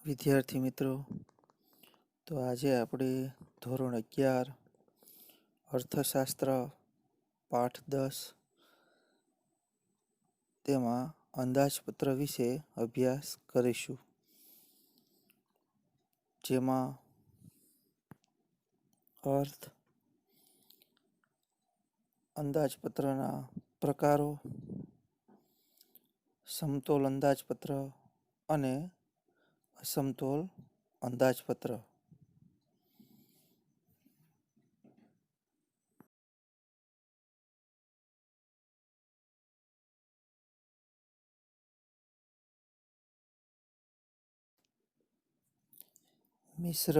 વિદ્યાર્થી મિત્રો, તો આજે આપણે ધોરણ 11 અર્થશાસ્ત્ર પાઠ 10 તેમાં અંદાજપત્ર વિશે અભ્યાસ કરીશું, જેમાં અર્થ, અંદાજપત્રના પ્રકારો, સમતોલ અંદાજપત્ર અને અસમતોલ અંદાજપત્ર. મિશ્ર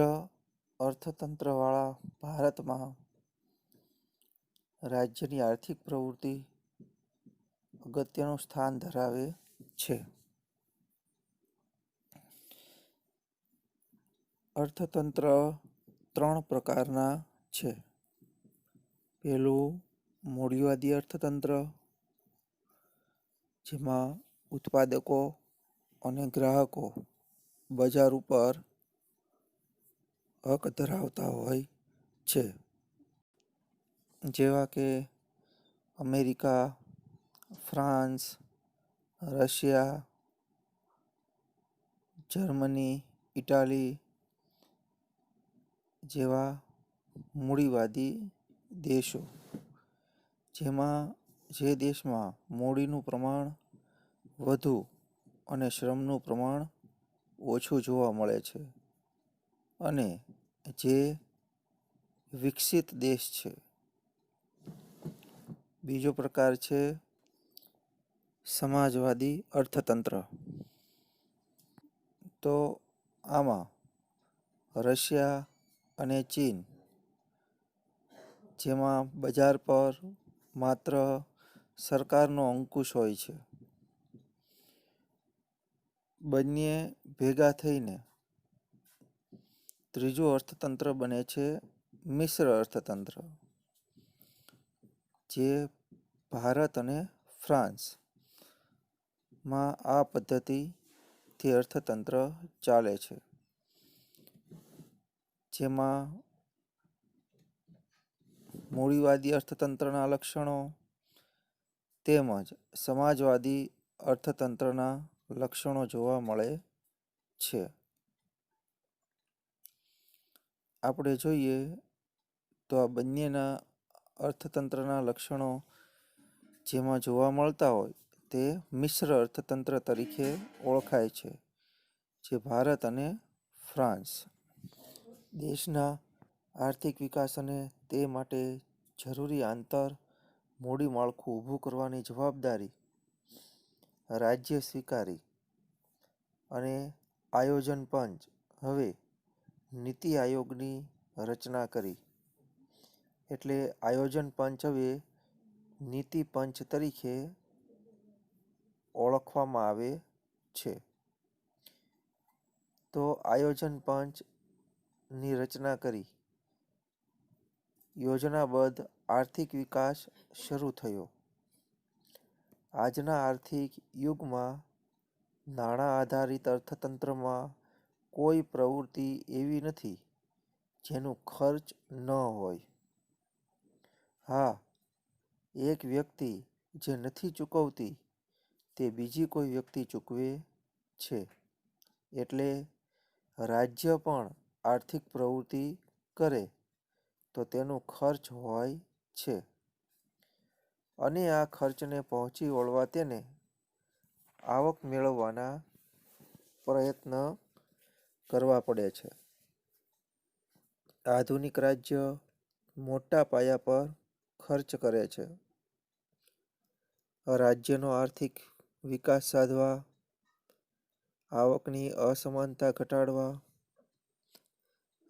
અર્થતંત્રવાળા ભારતમાં રાજ્યની આર્થિક પ્રવૃત્તિ અગત્યનું સ્થાન ધરાવે છે. અર્થતંત્ર 3 પ્રકારના છે. પહેલું મૂડીવાદી અર્થતંત્ર, જેમાં ઉત્પાદકો અને ગ્રાહકો બજાર ઉપર હક ધરાવતા હોય છે, જેવા કે America, France, Russia, Germany, Italy જેવા મૂડીવાદી દેશો, જેમાં જે દેશમાં મૂડીનું પ્રમાણ વધુ અને શ્રમનું પ્રમાણ ઓછું જોવા મળે છે અને જે વિકસિત દેશ છે. બીજો પ્રકાર છે સમાજવાદી અર્થતંત્ર. તો આમાં રશિયા અને ચીન, જેમાં બજાર પર માત્ર સરકારનો અંકુશ હોય છે, બંને ભેગા થઈને ત્રીજું અર્થતંત્ર બને છે મિશ્ર અર્થતંત્ર, જે ભારત અને ફ્રાન્સમાં આ પદ્ધતિથી અર્થતંત્ર ચાલે છે, જેમાં મૂડીવાદી અર્થતંત્રના લક્ષણો તેમજ સમાજવાદી અર્થતંત્રના લક્ષણો જોવા મળે છે. આપણે જોઈએ તો આ બંનેના અર્થતંત્રના લક્ષણો જેમાં જોવા મળતા હોય તે મિશ્ર અર્થતંત્ર તરીકે ઓળખાય છે, જે ભારત અને ફ્રાન્સ દેશના આર્થિક વિકાસ અને તે માટે જરૂરી આંતર મૂડી માળખું ઊભું કરવાની જવાબદારી રાજ્ય સ્વીકારી અને આયોજન પંચ હવે નીતિ આયોગની રચના કરી. એટલે આયોજન પંચ હવે નીતિ પંચ તરીકે ઓળખવામાં આવે છે. તો આયોજન પંચની રચના કરી યોજનાબદ્ધ આર્થિક વિકાસ શરૂ થયો. આજના આર્થિક યુગમાં નાણાં આધારિત અર્થતંત્રમાં કોઈ પ્રવૃત્તિ એવી નથી જેનું ખર્ચ ન હોય. હા, એક વ્યક્તિ જે નથી ચૂકવતી તે બીજી કોઈ વ્યક્તિ ચૂકવે છે. એટલે રાજ્ય પણ આર્થિક પ્રવૃત્તિ કરે તો તેનું ખર્ચ હોય છે અને આ ખર્ચને પહોંચી વળવા તેને આવક મેળવવાના પ્રયત્ન કરવા પડે છે. આધુનિક રાજ્ય મોટા પાયા પર ખર્ચ કરે છે. રાજ્યનો આર્થિક વિકાસ સાધવા, આવકની અસમાનતા ઘટાડવા,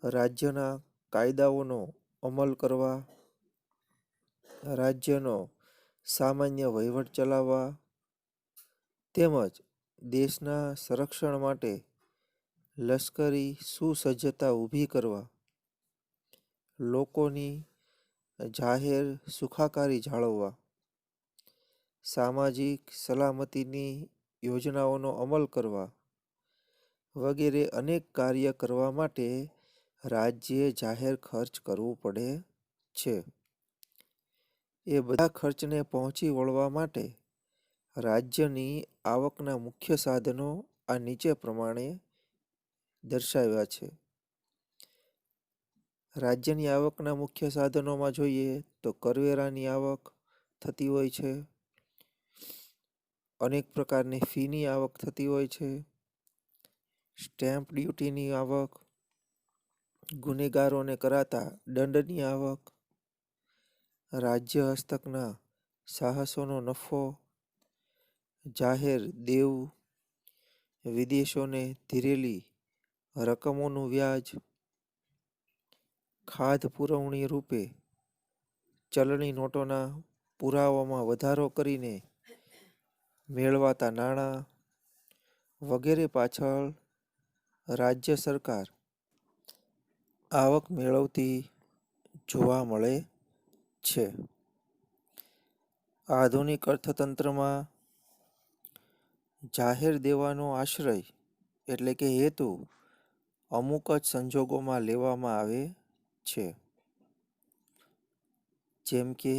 રાજ્યના કાયદાઓનો અમલ કરવા, રાજ્યનો સામાન્ય વહીવટ ચલાવવા તેમજ દેશના સંરક્ષણ માટે લશ્કરી સુસજ્જતા ઊભી કરવા, લોકોની જાહેર સુખાકારી જાળવવા, સામાજિક સલામતીની યોજનાઓનો અમલ કરવા વગેરે અનેક કાર્ય કરવા માટે રાજ્યે જાહેર ખર્ચ કરવું પડે છે. એ બધા ખર્ચને પહોંચી વળવા માટે રાજ્યની આવકના મુખ્ય સાધનો આ નીચે પ્રમાણે દર્શાવ્યા છે. રાજ્યની આવકના મુખ્ય સાધનોમાં જોઈએ તો કરવેરાની આવક થતી હોય છે, અનેક પ્રકારની ફીની આવક થતી હોય છે, સ્ટેમ્પ ડ્યુટીની આવક, ગુનેગારોને કરાતા દંડની આવક, રાજ્ય હસ્તકના સાહસોનો નફો, જાહેર દેવ, વિદેશોને ધીરેલી રકમોનું વ્યાજ, ખાધ પુરવણી રૂપે ચલણી નોટોના પુરાવામાં વધારો કરીને મેળવાતા નાણાં વગેરે પાછળ રાજ્ય સરકાર આવક મેળવતી જોવા મળે છે. આધુનિક અર્થતંત્રમાં જાહેર દેવાનો આશ્રય એટલે કે હેતુ અમુક જ સંજોગોમાં લેવામાં આવે છે. જેમ કે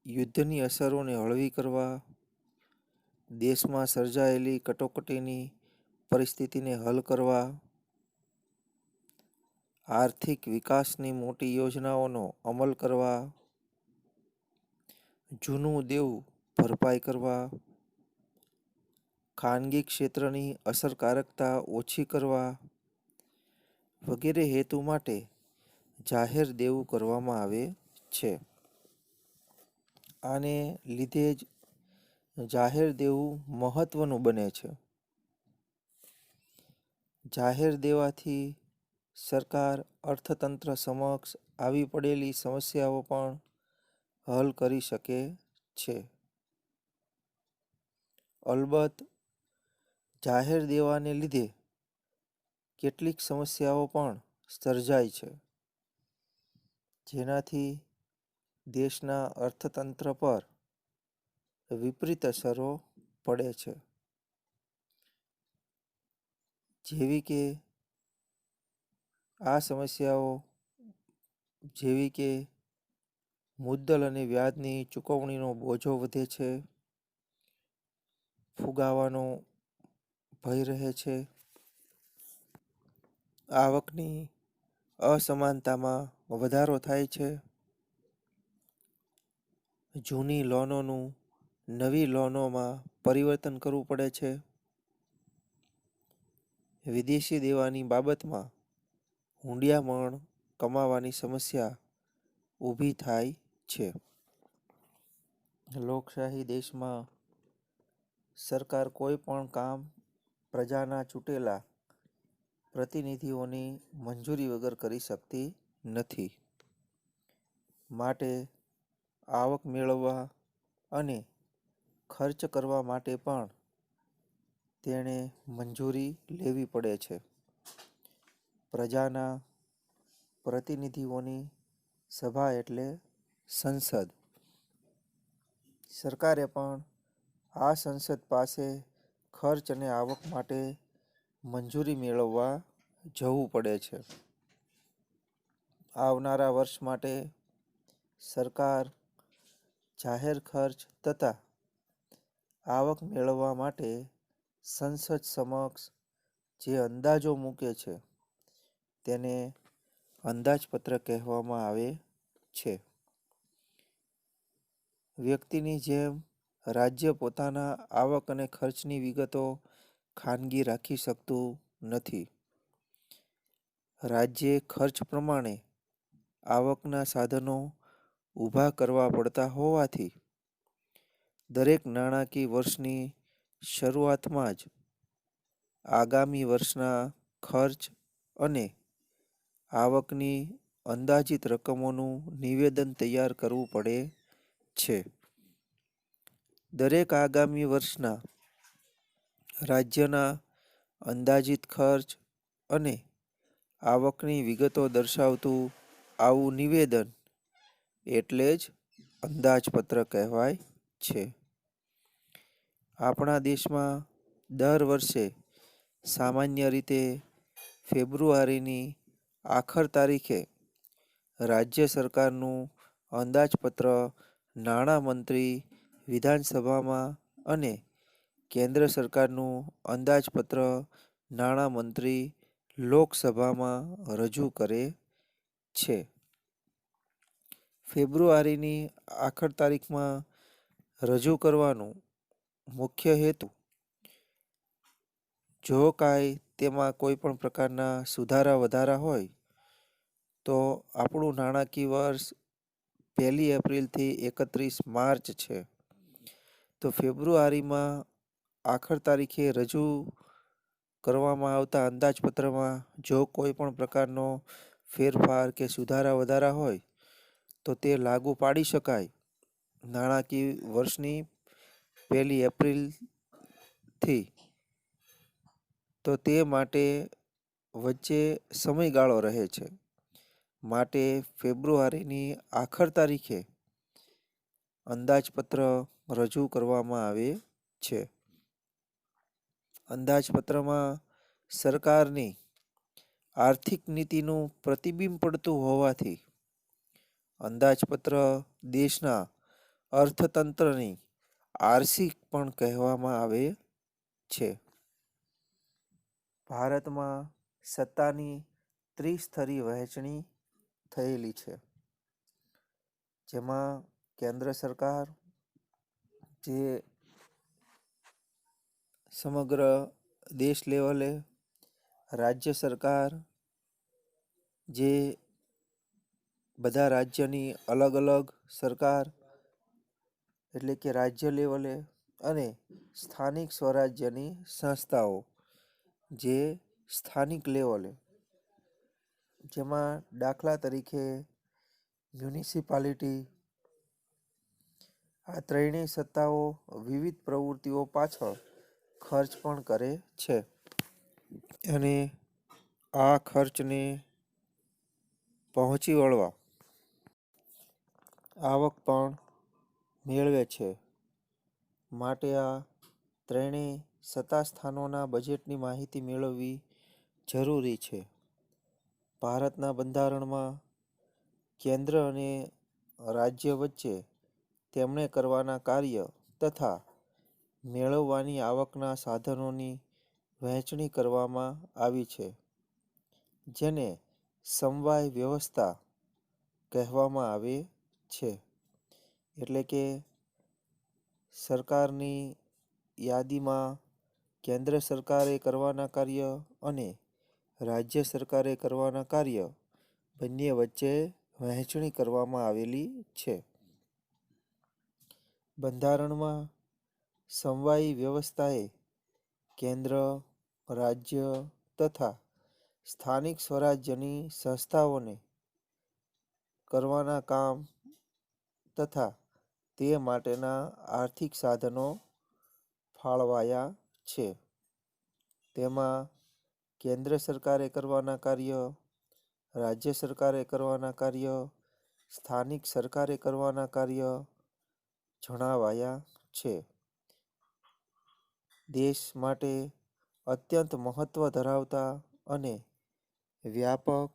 યુદ્ધની અસરોને હળવી કરવા, દેશમાં સર્જાયેલી કટોકટીની પરિસ્થિતિને હલ કરવા, આર્થિક વિકાસની મોટી યોજનાઓનો અમલ કરવા, જૂનું દેવું ભરપાઈ કરવા, ખાનગી ક્ષેત્રની અસરકારકતા ઓછી કરવા વગેરે હેતુ માટે જાહેર દેવું કરવામાં આવે છે. આને લીધે જ જાહેર દેવું મહત્વનું બને છે. જાહેર દેવાથી સરકાર અર્થતંત્ર સમક્ષ આવી પડેલી સમસ્યાઓ પણ હલ કરી શકે છે. અલબત્ત જાહેર દેવાને લીધે કેટલીક સમસ્યાઓ પણ સર્જાય છે, જેનાથી દેશના અર્થતંત્ર પર વિપરીત અસરો પડે છે. જેવી કે આ સમસ્યાઓ જેવી કે મુદ્દલ અને વ્યાજની ચૂકવણીનો બોજો વધે છે, ફુગાવાનો ભય રહે છે, આવકની અસમાનતામાં વધારો થાય છે, જૂની લોનોનું નવી લોનોમાં પરિવર્તન કરવું પડે છે, વિદેશી દેવાની બાબતમાં હુંડિયામણ કમાવાની સમસ્યા ઊભી થાય છે. લોકશાહી દેશમાં સરકાર કોઈ પણ કામ પ્રજાના ચૂંટેલા પ્રતિનિધિઓની મંજૂરી વગર કરી શકતી નથી. માટે આવક મેળવવા અને ખર્ચ કરવા માટે પણ તેણે મંજૂરી લેવી પડે છે. પ્રજાના પ્રતિનિધિઓની સભા એટલે સંસદ. સરકારે પણ આ સંસદ પાસે ખર્ચ અને આવક માટે મંજૂરી મેળવવા જવું પડે છે. આવનારા વર્ષ માટે સરકાર જાહેર ખર્ચ તથા આવક મેળવવા માટે સંસદ સમક્ષ જે અંદાજો મૂકે છે તેને અંદાજપત્ર કહેવામાં આવે છે. વ્યક્તિની જેમ રાજ્ય પોતાના આવક અને ખર્ચની વિગતો ખાનગી રાખી શકતું નથી. રાજ્યે ખર્ચ પ્રમાણે આવકના સાધનો ઊભા કરવા પડતા હોવાથી દરેક નાણાકીય વર્ષની શરૂઆતમાં જ આગામી વર્ષના ખર્ચ અને આવકની અંદાજિત રકમોનું નિવેદન તૈયાર કરવું પડે છે. દરેક આગામી વર્ષના રાજ્યના અંદાજિત ખર્ચ અને આવકની વિગતો દર્શાવતું આવું નિવેદન એટલે જ અંદાજપત્ર કહેવાય છે. આપણા દેશમાં દર વર્ષે સામાન્ય રીતે ફેબ્રુઆરીની આખર તારીખે રાજ્ય સરકારનું અંદાજપત્ર નાણામંત્રી વિધાનસભામાં અને કેન્દ્ર સરકારનું અંદાજપત્ર નાણામંત્રી લોકસભામાં રજૂ કરે છે. ફેબ્રુઆરીની આખર તારીખમાં રજૂ કરવાનું મુખ્ય હેતુ જો કાંઈ તેમાં કોઈ પણ પ્રકારના સુધારા વધારા હોય તો આપણું નાણાકીય વર્ષ 1 એપ્રિલથી 31 માર્ચ છે. તો ફેબ્રુઆરીમાં આખર તારીખે રજૂ કરવામાં આવતા અંદાજપત્રમાં જો કોઈ પણ પ્રકારનો ફેરફાર કે સુધારા વધારા હોય તો તે લાગુ પાડી શકાય નાણાકીય વર્ષની 1 એપ્રિલથી. તો તે માટે વચ્ચે સમયગાળો રહે છે. માટે ફેબ્રુઆરીની આખર તારીખે અંદાજપત્ર રજૂ કરવામાં આવે છે. અંદાજપત્રમાં સરકારની આર્થિક નીતિનું પ્રતિબિંબ પડતું હોવાથી અંદાજપત્ર દેશના અર્થતંત્રની આરસી પણ કહેવામાં આવે છે. ભારતમાં સત્તાની ત્રિસ્તરીય વહેંચણી થયેલી છે. જેમાં કેન્દ્ર સરકાર જે સમગ્ર દેશ લેવલે, રાજ્ય સરકાર જે બધા રાજ્યની અલગ અલગ સરકાર એટલે કે રાજ્ય લેવલે અને સ્થાનિક સ્વરાજ્યની સંસ્થાઓ જે સ્થાનિક લેવલે, જેમાં દાખલા તરીકે મ્યુનિસિપાલિટી, આ ત્રણેય સત્તાઓ વિવિધ પ્રવૃત્તિઓ પાછળ ખર્ચ પણ કરે છે અને આ ખર્ચને પહોંચી વળવા આવક પણ મેળવે છે. માટે આ ત્રણેય સત્તા સ્થાનોના બજેટની માહિતી મેળવવી જરૂરી છે. ભારતના બંધારણમાં કેન્દ્ર અને રાજ્ય વચ્ચે તેમણે કરવાના કાર્ય તથા મેળવવાની આવકના સાધનોની વહેંચણી કરવામાં આવી છે, જેને સમવાય વ્યવસ્થા કહેવામાં આવે છે. એટલે કે સરકારની યાદીમાં કેન્દ્ર સરકારે કરવાના કાર્ય અને રાજ્ય સરકારે કરવાના કાર્ય બંને વચ્ચે વહેંચણી કરવામાં આવેલી છે. બંધારણમાં સમવાયી વ્યવસ્થાએ કેન્દ્ર, રાજ્ય તથા સ્થાનિક સ્વરાજ્યની સંસ્થાઓને કરવાના કામ તથા તે માટેના આર્થિક સાધનો ફાળવાયા છે. તેમાં કેન્દ્ર સરકારે કરવાના કાર્ય, રાજ્ય સરકારે કરવાના કાર્ય, સ્થાનિક સરકારે કરવાના કાર્ય જણાવાયા છે. દેશ માટે અત્યંત મહત્વ ધરાવતા અને વ્યાપક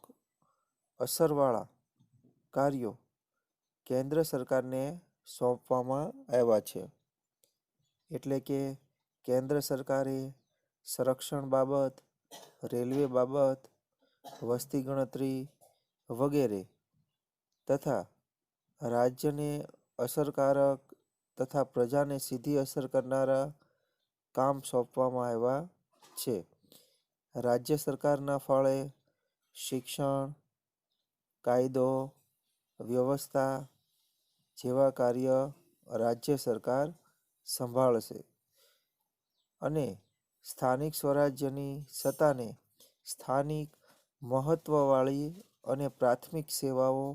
અસરવાળા કાર્યો કેન્દ્ર સરકારને સોંપવામાં આવ્યા છે. એટલે કે કેન્દ્ર સરકારે સંરક્ષણ બાબત, રેલવે બાબત, વસ્તી ગણતરી વગેરે તથા રાજ્યને અસરકારક તથા પ્રજાને સીધી અસર કરનારા કામ સોંપવામાં આવ્યા છે. રાજ્ય સરકારના ફાળે શિક્ષણ, કાયદો વ્યવસ્થા જેવા કાર્ય રાજ્ય સરકાર સંભાળશે અને સ્થાનિક સ્વરાજ્યની સત્તાને સ્થાનિક મહત્વવાળી અને પ્રાથમિક સેવાઓ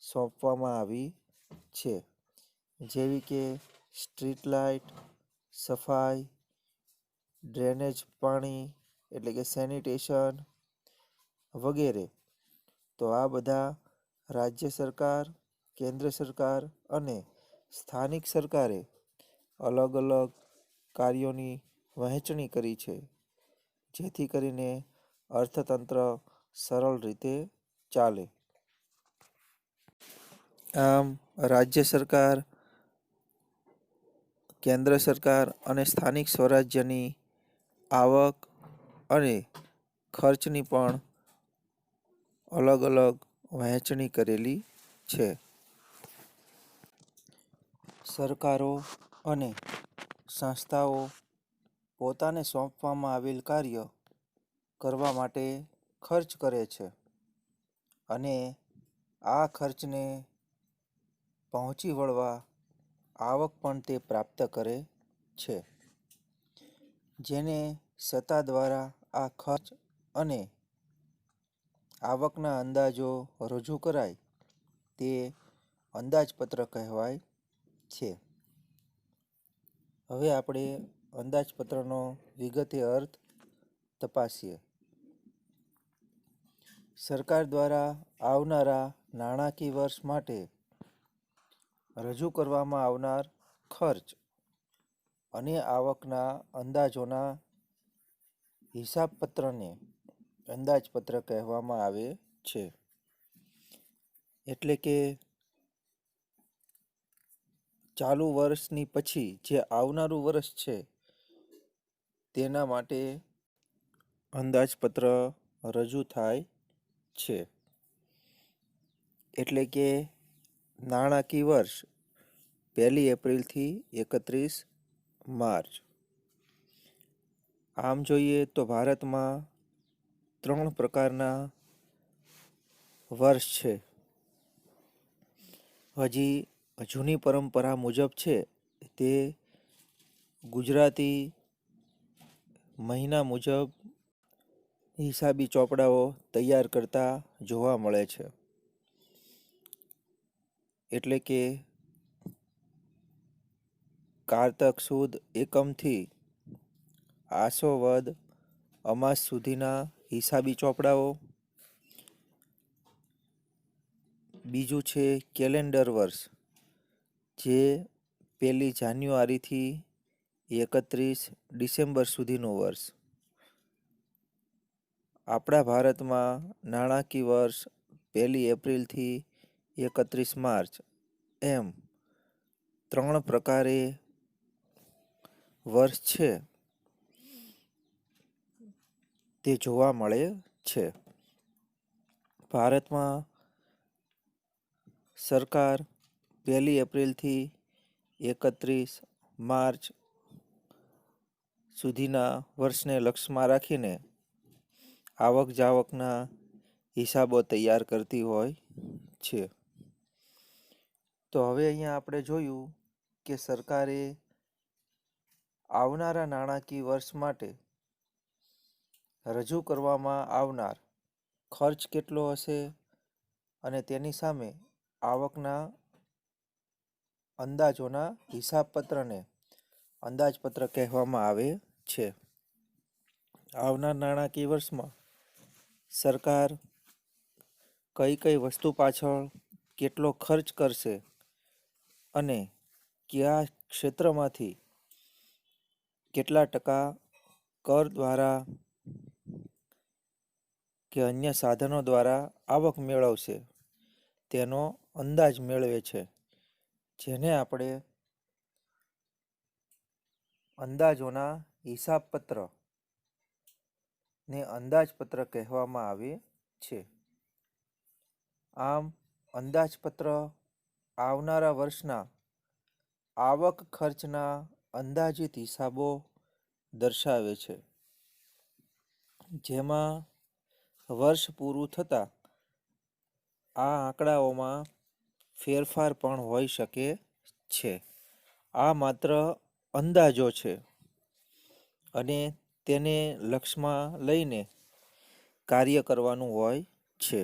સોંપવામાં આવી છે. જેવી કે સ્ટ્રીટ લાઇટ, સફાઈ, ડ્રેનેજ પાણી એટલે કે સેનિટેશન વગેરે. તો આ બધા રાજ્ય સરકાર, કેન્દ્ર સરકાર અને સ્થાનિક સરકારે અલગ અલગ કાર્યોની વહેંચણી કરી છે. જેથી કરીને અર્થતંત્ર સરળ રીતે ચાલે. આમ રાજ્ય સરકાર, કેન્દ્ર સરકાર અને સ્થાનિક સ્વરાજ્યની આવક અને ખર્ચની પણ અલગ અલગ વહેંચણી કરેલી છે. સરકારો અને સંસ્થાઓ પોતાને સોંપવામાં આવેલ કાર્ય કરવા માટે ખર્ચ કરે છે અને આ ખર્ચને પહોંચી વળવા આવક પણ તે પ્રાપ્ત કરે છે, જેને સત્તા દ્વારા આ ખર્ચ અને આવકના અંદાજો રજૂ કરાય તે અંદાજપત્ર કહેવાય છે. હવે આપણે અંદાજપત્રનો વિગતે અર્થ તપાસીએ. સરકાર દ્વારા આવનારા નાણાકીય વર્ષ માટે રજૂ કરવામાં આવનાર ખર્ચ અને આવકના અંદાજોના હિસાબપત્રને અંદાજપત્ર કહેવામાં આવે છે. એટલે કે ચાલુ વર્ષની પછી જે આવનારું વર્ષ છે તેના માટે અંદાજપત્ર રજૂ થાય છે. એટલે કે નાણાકીય વર્ષ 1 એપ્રિલથી 31 માર્ચ. આમ જોઈએ તો ભારતમાં 3 પ્રકારના વર્ષ છે. હજી જૂની પરંપરા મુજબ છે તે ગુજરાતી મહિના મુજબ હિસાબી ચોપડાઓ તૈયાર કરતા જોવા મળે છે. એટલે કે કારતક સુદ એકમથી આસો વદ અમાસ સુધીના હિસાબી ચોપડાઓ. બીજું છે કેલેન્ડર વર્ષ, જે 1 જાન્યુઆરીથી 31 ડિસેમ્બર સુધીનું વર્ષ. આપણા ભારતમાં નાણાકીય વર્ષ 1 એપ્રિલથી 31 માર્ચ એમ 3 પ્રકારે વર્ષ છે તે જોવા મળે છે. ભારતમાં સરકાર 1 એપ્રિલથી 31 માર્ચ સુધીના વર્ષને લક્ષમાં રાખીને આવક જાવકના હિસાબો તૈયાર કરતી હોય છે. તો હવે અહીંયા આપણે જોયું કે સરકારે આવનારા નાણાકીય વર્ષ માટે રજૂ કરવામાં આવનાર ખર્ચ કેટલો હશે અને તેની સામે આવકના અંદાજોના હિસાબપત્રને અંદાજપત્ર કહેવામાં આવે છે. આવનાર નાણાકીય વર્ષમાં સરકાર કઈ કઈ વસ્તુ પાછળ કેટલો ખર્ચ કરશે અને કયા ક્ષેત્રમાંથી કેટલા ટકા કર દ્વારા કે અન્ય સાધનો દ્વારા આવક મેળવશે તેનો અંદાજ મેળવે છે, જેને આપણે અંદાજોના હિસાબપત્ર ને અંદાજપત્ર કહેવામાં આવે છે. આમ અંદાજપત્ર આવનારા વર્ષના આવક ખર્ચના અંદાજિત હિસાબો દર્શાવે છે, જેમાં વર્ષ પૂરું થતાં આ આંકડાઓમાં ફેરફાર પણ હોઈ શકે છે. આ માત્ર અંદાજો છે અને તેને લક્ષમાં લઈને કાર્ય કરવાનું હોય છે.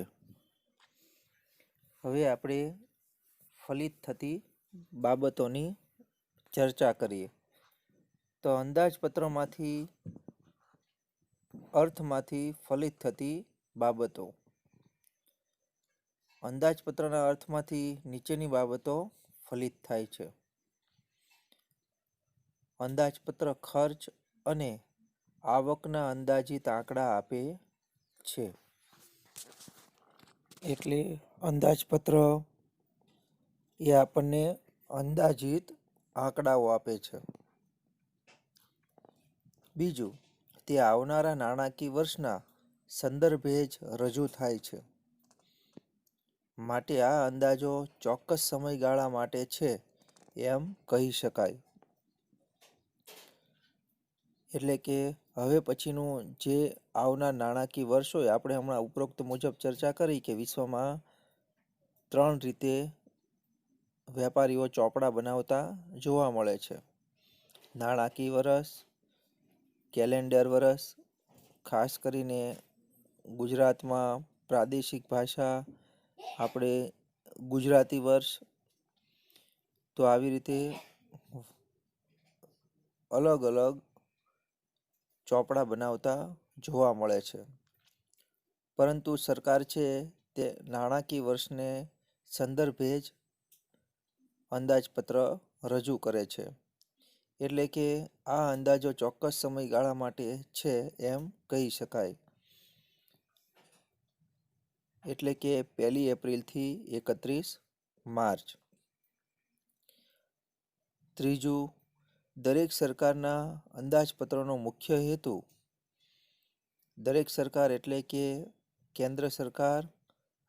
હવે આપણે ફલિત થતી બાબતોની ચર્ચા કરીએ. તો અંદાજપત્રમાંથી અર્થમાંથી ફલિત થતી બાબતો. અંદાજપત્રના અર્થમાંથી નીચેની બાબતો ફલિત થાય છે. અંદાજપત્ર ખર્ચ અને આવકના અંદાજિત આંકડા આપે છે. એટલે અંદાજપત્ર એ આપણને અંદાજિત આંકડાઓ આપે છે. બીજું, તે આવનારા નાણાકીય વર્ષના સંદર્ભે જ રજૂ થાય છે. માટે આ અંદાજો ચોક્કસ સમયગાળા માટે છે એમ કહી શકાય. એટલે કે હવે પછીનું જે આવનાર નાણાકીય વર્ષ હોય, આપણે હમણાં ઉપરોક્ત મુજબ ચર્ચા કરી કે વિશ્વમાં 3 રીતે વેપારીઓ ચોપડા બનાવતા જોવા મળે છે. નાણાકીય વર્ષ, કેલેન્ડર વર્ષ, ખાસ કરીને ગુજરાતમાં પ્રાદેશિક ભાષા આપણે ગુજરાતી વર્ષ. તો આવી રીતે અલગ અલગ ચોપડા બનાવતા જોવા મળે છે. પરંતુ સરકાર છે તે નાણાકીય વર્ષને સંદર્ભે જ અંદાજપત્ર રજૂ કરે છે. એટલે કે આ અંદાજો ચોક્કસ સમયગાળા માટે છે એમ કહી શકાય. એટલે કે 1 એપ્રિલથી 31 માર્ચ. ત્રીજું, દરેક સરકારના અંદાજપત્રનો મુખ્ય હેતુ દરેક સરકાર એટલે કે કેન્દ્ર સરકાર,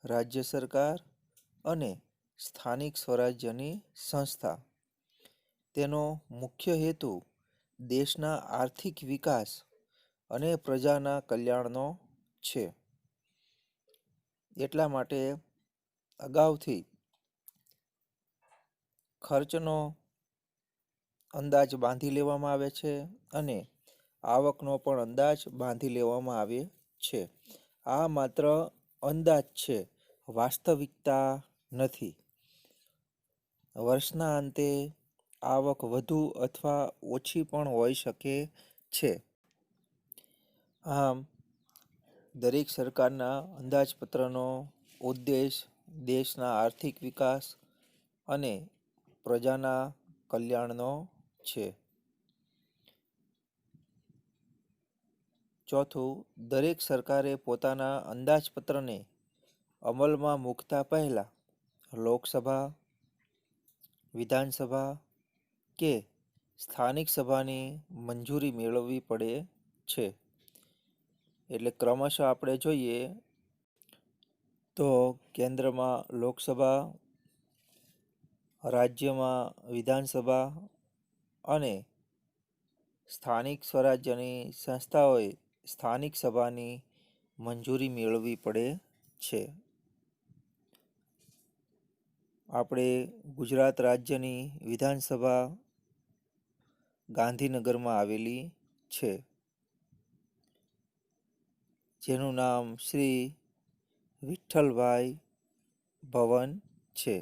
રાજ્ય સરકાર અને સ્થાનિક સ્વરાજ્યની સંસ્થા, તેનો મુખ્ય હેતુ દેશના આર્થિક વિકાસ અને પ્રજાના કલ્યાણનો છે. એટલા માટે અગાઉથી ખર્ચનો અંદાજ બાંધી લેવામાં આવે છે અને આવકનો પણ અંદાજ બાંધી લેવામાં આવે છે. આ માત્ર અંદાજ છે, વાસ્તવિકતા નથી. વર્ષના અંતે આવક વધુ અથવા ઓછી પણ હોઈ શકે છે. આમ દરેક સરકારના અંદાજપત્રનો ઉદ્દેશ દેશના આર્થિક વિકાસ અને પ્રજાના કલ્યાણનો છે. ચોથું, દરેક સરકારે પોતાના અંદાજપત્રને અમલમાં મૂકતા પહેલા લોકસભા, વિધાનસભા કે સ્થાનિક સભાની મંજૂરી મેળવવી પડે છે. એટલે ક્રમશઃ આપણે જોઈએ તો કેન્દ્રમાં લોકસભા, રાજ્યમાં વિધાનસભા અને સ્થાનિક સ્વરાજ્યની સંસ્થાઓએ સ્થાનિક સભાની મંજૂરી મેળવવી પડે છે. આપણે ગુજરાત રાજ્યની વિધાનસભા ગાંધીનગરમાં આવેલી છે, જેનું નામ શ્રી વિઠ્ઠલભાઈ ભવન છે.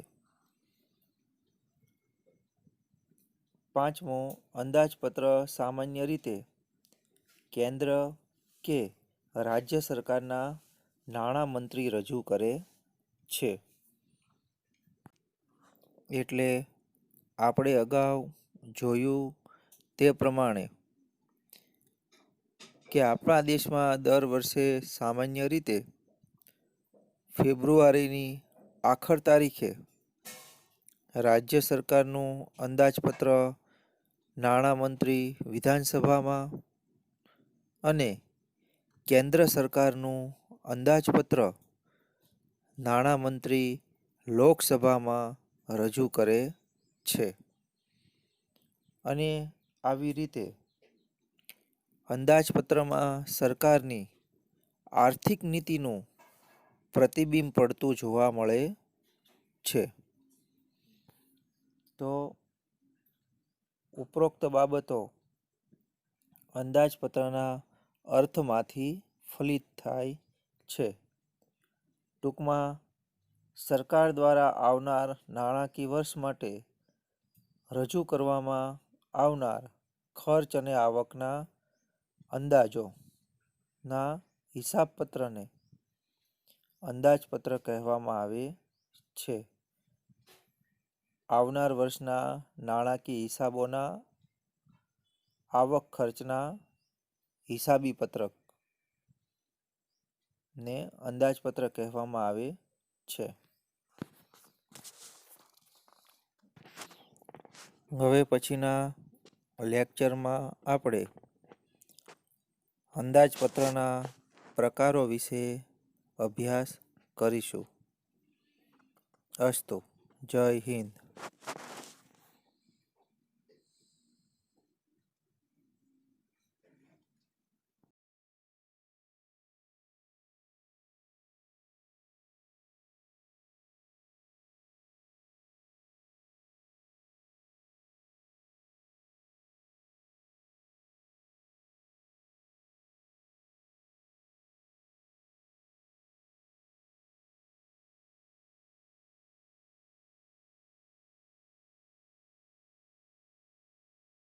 પાંચમું, અંદાજપત્ર સામાન્ય રીતે કેન્દ્ર કે રાજ્ય સરકારના નાણાં મંત્રી રજૂ કરે છે. એટલે આપણે અગાઉ જોયું તે પ્રમાણે કે આપણા દેશમાં દર વર્ષે સામાન્ય રીતે ફેબ્રુઆરીની આખર તારીખે રાજ્ય સરકારનું અંદાજપત્ર નાણામંત્રી વિધાનસભામાં અને કેન્દ્ર સરકારનું અંદાજપત્ર નાણામંત્રી લોકસભામાં રજૂ કરે છે. અને આવી રીતે અંદાજપત્રમાં સરકારની આર્થિક નીતિનું પ્રતિબિંબ પડતું જોવા મળે છે. તો ઉપરોક્ત બાબતો અંદાજપત્રના અર્થમાંથી ફલિત થાય છે. ટૂંકમાં સરકાર દ્વારા આવનાર નાણાકીય વર્ષ માટે રજૂ કરવામાં આવનાર ખર્ચ અને આવકના અંદાજોના હિસાબપત્રને અંદાજપત્ર કહેવામાં આવે છે. આવનાર વર્ષના નાણાકીય હિસાબોના આવક ખર્ચના હિસાબી પત્રક ને અંદાજપત્ર કહેવામાં આવે છે. હવે પછીના લેક્ચરમાં આપણે અંદાજપત્રના પ્રકારો વિશે અભ્યાસ કરીશું. અસ્તુ. જય હિન્દ.